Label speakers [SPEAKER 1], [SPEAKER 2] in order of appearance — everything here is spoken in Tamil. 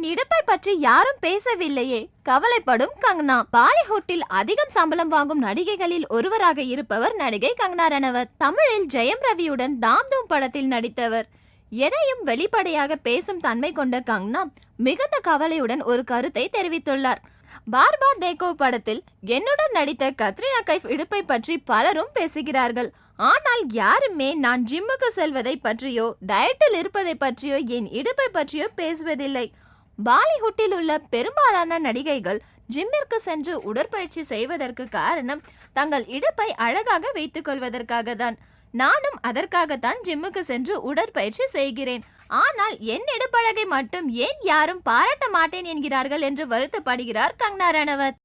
[SPEAKER 1] என் இடுப்பை பற்றி யாரும் பேசவில்லையே, கவலைப்படும் கங்கனா. பாலிவுட்டில் அதிகம் சம்பளம் வாங்கும் நடிகைகளில் ஒருவராக இருப்பவர் நடிகை கங்கனா ரனவத். தமிழில் ஜெயம் ரவியுடன் தாம் தூம் படத்தில் நடித்தவர். எதையும் வெளிப்படையாக பேசும் தன்மை கொண்ட கங்கனா மிகுந்த கவலையுடன் ஒரு கருத்தை தெரிவித்துள்ளார். பார் பார் தேக்கோ படத்தில் என்னுடன் நடித்த கத்ரினா கைஃப் இடுப்பை பற்றி பலரும் பேசுகிறார்கள். ஆனால் யாருமே நான் ஜிம்முக்கு செல்வதை பற்றியோ டயட்டில் இருப்பதை பற்றியோ என் இடுப்பை பற்றியோ பேசுவதில்லை. பாலிவுட்டில் உள்ள பெரும்பாலான நடிகைகள் ஜிம்மிற்கு சென்று உடற்பயிற்சி செய்வதற்கு காரணம் தங்கள் இடுப்பை அழகாக வைத்துக் கொள்வதற்காக தான். நானும் அதற்காகத்தான் ஜிம்முக்கு சென்று உடற்பயிற்சி செய்கிறேன். ஆனால் என் இடுப்பழகை மட்டும் ஏன் யாரும் பாராட்ட மாட்டேன் என்கிறார்கள் என்று வருத்தப்படுகிறார் கங்கனா ரனவத்.